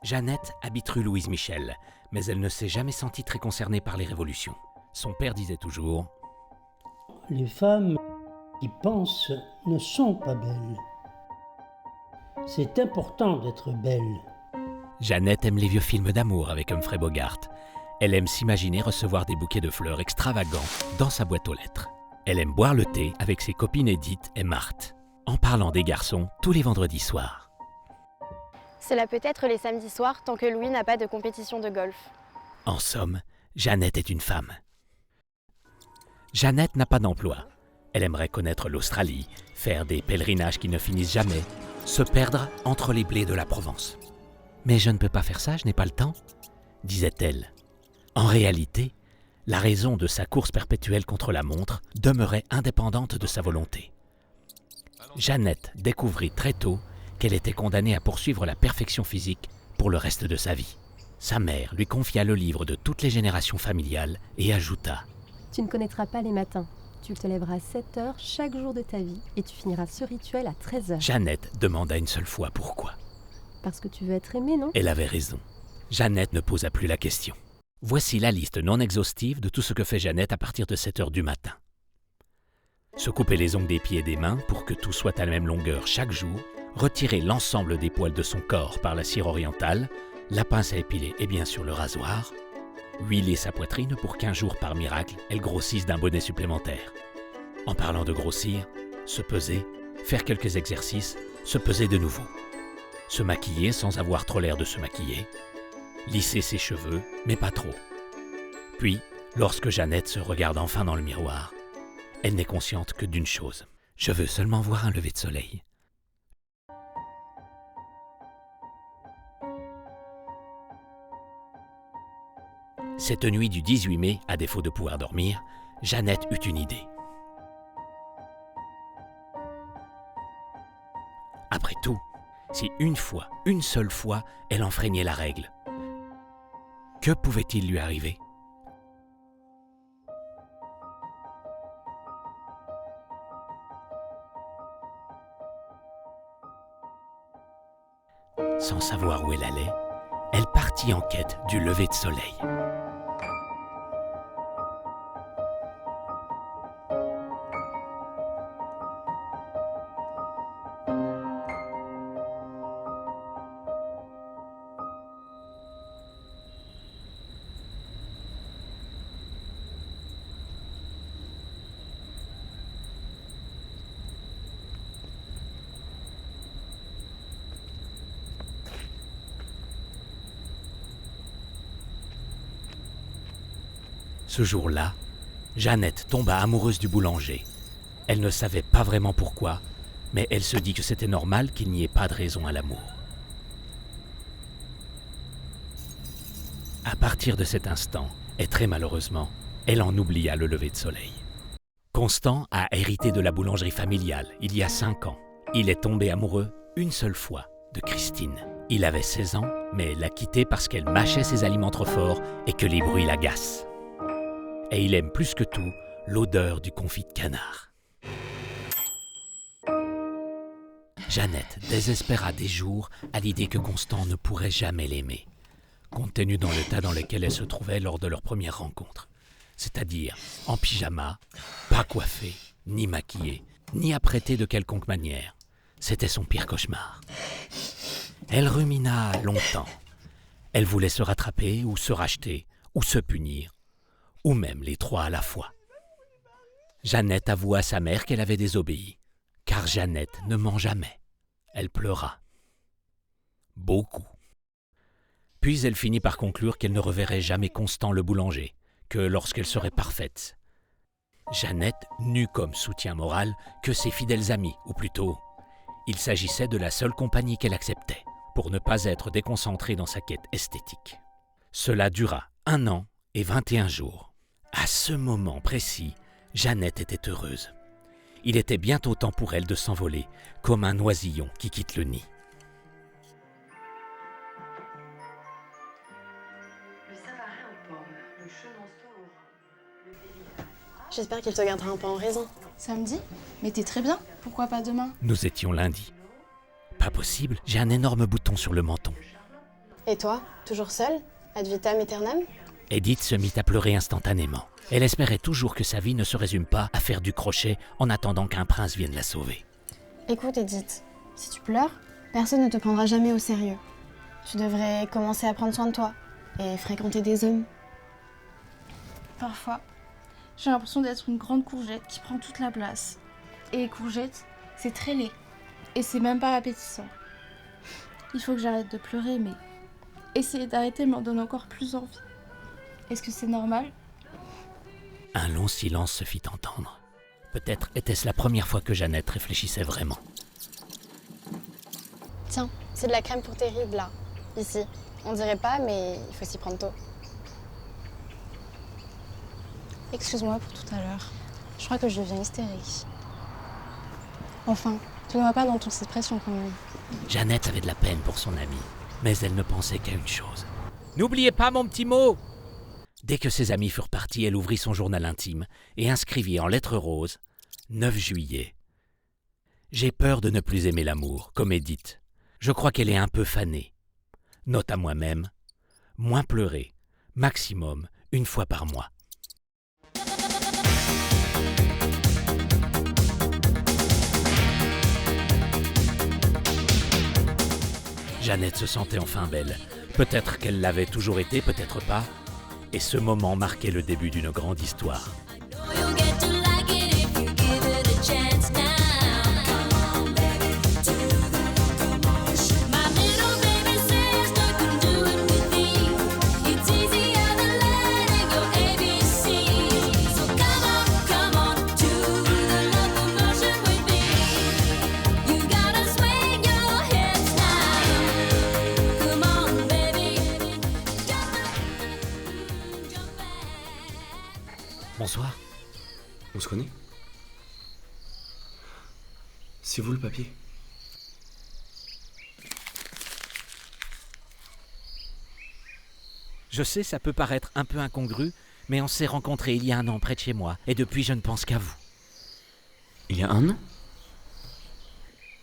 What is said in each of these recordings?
Jeannette habite rue Louise Michel, mais elle ne s'est jamais sentie très concernée par les révolutions. Son père disait toujours « Les femmes qui pensent ne sont pas belles. C'est important d'être belle. » Jeannette aime les vieux films d'amour avec Humphrey Bogart. Elle aime s'imaginer recevoir des bouquets de fleurs extravagants dans sa boîte aux lettres. Elle aime boire le thé avec ses copines Edith et Marthe, en parlant des garçons tous les vendredis soirs. Cela peut être les samedis soirs tant que Louis n'a pas de compétition de golf. En somme, Jeannette est une femme. Jeannette n'a pas d'emploi. Elle aimerait connaître l'Australie, faire des pèlerinages qui ne finissent jamais, se perdre entre les blés de la Provence. « Mais je ne peux pas faire ça, je n'ai pas le temps », disait-elle. En réalité, la raison de sa course perpétuelle contre la montre demeurait indépendante de sa volonté. Jeannette découvrit très tôt qu'elle était condamnée à poursuivre la perfection physique pour le reste de sa vie. Sa mère lui confia le livre de toutes les générations familiales et ajouta « Tu ne connaîtras pas les matins. Tu te lèveras à 7 heures chaque jour de ta vie et tu finiras ce rituel à 13 heures. » Jeannette demanda une seule fois pourquoi. « Parce que tu veux être aimée, non ?» Elle avait raison. Jeannette ne posa plus la question. Voici la liste non exhaustive de tout ce que fait Jeannette à partir de 7 heures du matin. Se couper les ongles des pieds et des mains pour que tout soit à la même longueur chaque jour, retirer l'ensemble des poils de son corps par la cire orientale, la pince à épiler et bien sûr le rasoir, huiler sa poitrine pour qu'un jour, par miracle, elle grossisse d'un bonnet supplémentaire. En parlant de grossir, se peser, faire quelques exercices, se peser de nouveau. Se maquiller sans avoir trop l'air de se maquiller, lisser ses cheveux, mais pas trop. Puis, lorsque Jeannette se regarde enfin dans le miroir, elle n'est consciente que d'une chose. Je veux seulement voir un lever de soleil. Cette nuit du 18 mai, à défaut de pouvoir dormir, Jeannette eut une idée. Après tout, si une fois, une seule fois, elle enfreignait la règle, que pouvait-il lui arriver ? Sans savoir où elle allait, elle partit en quête du lever de soleil. Ce jour-là, Jeannette tomba amoureuse du boulanger. Elle ne savait pas vraiment pourquoi, mais elle se dit que c'était normal qu'il n'y ait pas de raison à l'amour. À partir de cet instant, et très malheureusement, elle en oublia le lever de soleil. Constant a hérité de la boulangerie familiale il y a 5 ans. Il est tombé amoureux une seule fois de Christine. Il avait 16 ans, mais l'a quittée parce qu'elle mâchait ses aliments trop fort et que les bruits l'agacent. Et il aime plus que tout l'odeur du confit de canard. Jeannette désespéra des jours à l'idée que Constant ne pourrait jamais l'aimer, compte tenu dans l'état dans lequel elle se trouvait lors de leur première rencontre, c'est-à-dire en pyjama, pas coiffée, ni maquillée, ni apprêtée de quelconque manière. C'était son pire cauchemar. Elle rumina longtemps. Elle voulait se rattraper ou se racheter ou se punir, ou même les trois à la fois. Jeannette avoua à sa mère qu'elle avait désobéi, car Jeannette ne ment jamais. Elle pleura. Beaucoup. Puis elle finit par conclure qu'elle ne reverrait jamais Constant le boulanger, que lorsqu'elle serait parfaite. Jeannette n'eut comme soutien moral que ses fidèles amis, ou plutôt, il s'agissait de la seule compagnie qu'elle acceptait, pour ne pas être déconcentrée dans sa quête esthétique. Cela dura 1 an et 21 jours. À ce moment précis, Jeannette était heureuse. Il était bientôt temps pour elle de s'envoler, comme un oisillon qui quitte le nid. J'espère qu'il te gardera un peu en raison. Samedi ? Mais t'es très bien. Pourquoi pas demain ? Nous étions lundi. Pas possible, j'ai un énorme bouton sur le menton. Et toi, toujours seule, ad vitam aeternam? Edith se mit à pleurer instantanément. Elle espérait toujours que sa vie ne se résume pas à faire du crochet en attendant qu'un prince vienne la sauver. Écoute Edith, si tu pleures, personne ne te prendra jamais au sérieux. Tu devrais commencer à prendre soin de toi et fréquenter des hommes. Parfois, j'ai l'impression d'être une grande courgette qui prend toute la place. Et les courgettes, c'est très laid. Et c'est même pas appétissant. Il faut que j'arrête de pleurer, mais essayer d'arrêter m'en donne encore plus envie. Est-ce que c'est normal? Un long silence se fit entendre. Peut-être était-ce la première fois que Jeannette réfléchissait vraiment. Tiens, c'est de la crème pour tes rides là, ici. On dirait pas, mais il faut s'y prendre tôt. Excuse-moi pour tout à l'heure. Je crois que je deviens hystérique. Enfin, tu ne vois pas dans toute cette pression quand même. Jeannette avait de la peine pour son amie, mais elle ne pensait qu'à une chose. « N'oubliez pas mon petit mot !» Dès que ses amis furent partis, elle ouvrit son journal intime et inscrivit en lettres roses « 9 juillet ». J'ai peur de ne plus aimer l'amour, comme Edith. Je crois qu'elle est un peu fanée. Note à moi-même, moins pleurer, maximum, 1 fois par mois. Jeannette se sentait enfin belle. Peut-être qu'elle l'avait toujours été, peut-être pas. Et ce moment marquait le début d'une grande histoire. Bonsoir. On se connaît? C'est vous le papier? Je sais, ça peut paraître un peu incongru, mais on s'est rencontrés il y a 1 an près de chez moi, et depuis je ne pense qu'à vous. Il y a 1 an?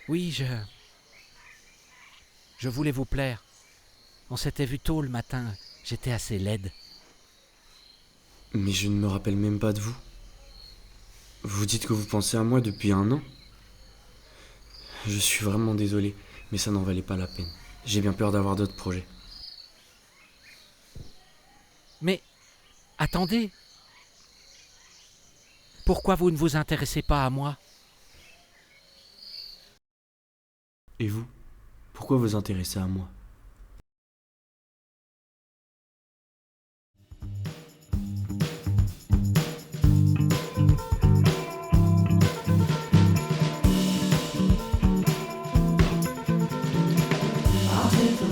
Oui, je voulais vous plaire. On s'était vu tôt le matin, j'étais assez laide. Mais je ne me rappelle même pas de vous. Vous dites que vous pensez à moi depuis 1 an? Je suis vraiment désolé, mais ça n'en valait pas la peine. J'ai bien peur d'avoir d'autres projets. Mais, attendez. Pourquoi vous ne vous intéressez pas à moi? Et vous? Pourquoi vous intéressez à moi?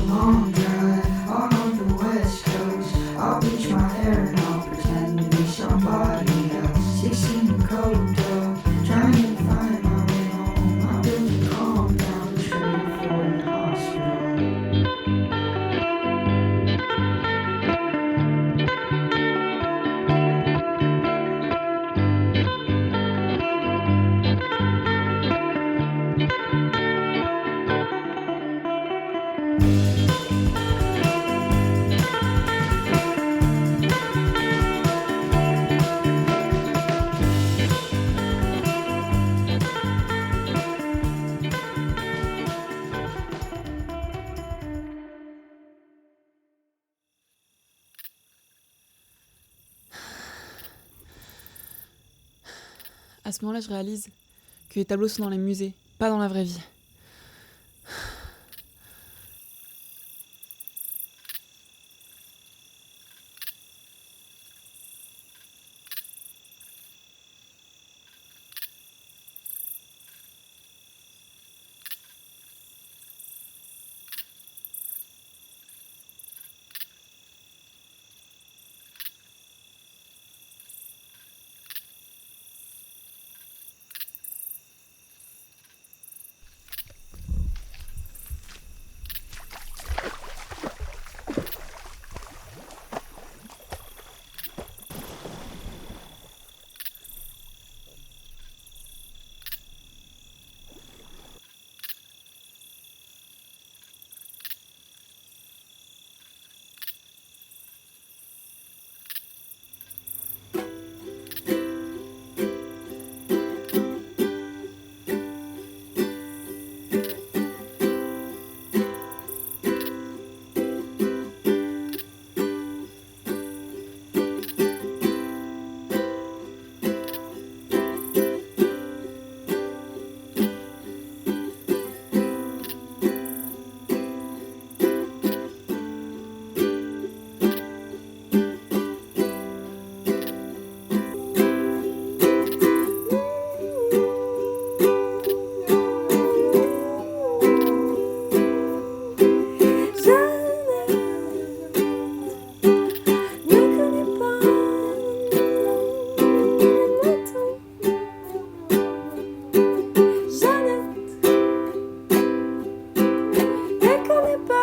Long drive on the west coast. I'll bleach my hair and I'll pretend to be somebody else. 16 cold up, trying to find my way home. I'll build a calm down the street for an hospital. À ce moment-là, je réalise que les tableaux sont dans les musées, pas dans la vraie vie.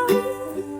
love.